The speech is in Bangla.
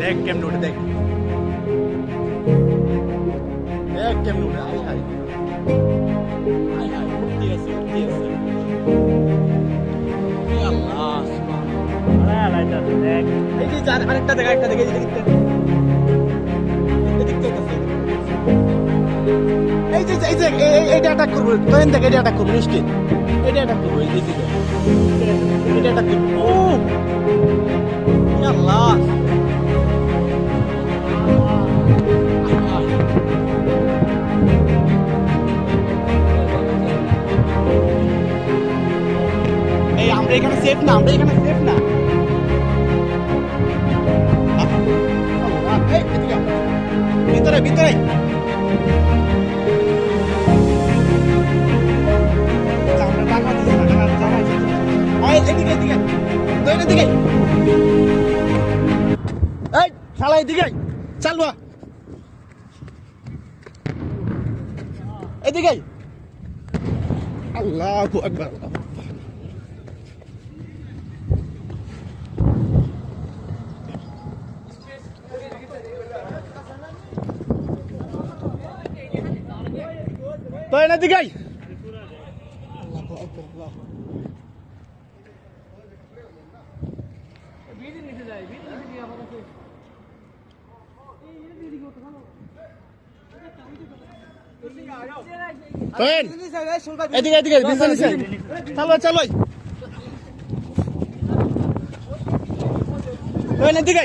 দেখ কেমন উঠে দেখ দেখ কেমন উঠে আয় আয় আয় আয় উঠতে আছে আল্লাহ সুবহানাল্লাহ আরে আলাইটা দেখ এই যে আরেকটা দেখ এই যে দেখতে এই যে এইটা অ্যাটাক করবো তোর দেখ এটা অ্যাটাক করবো নিশ্চিত এটা অ্যাটাক করবো এই যে এটা অ্যাটাক করবো ও আল্লাহ এই আমরা এখানে সেফ না ভিতরে ভিতরে শালা এদিকে চালবা এদিকে আল্লাহু আকবার তো এদিকে আল্লাহু আকবার এদিকে এদিকে চালো চালো এদিকে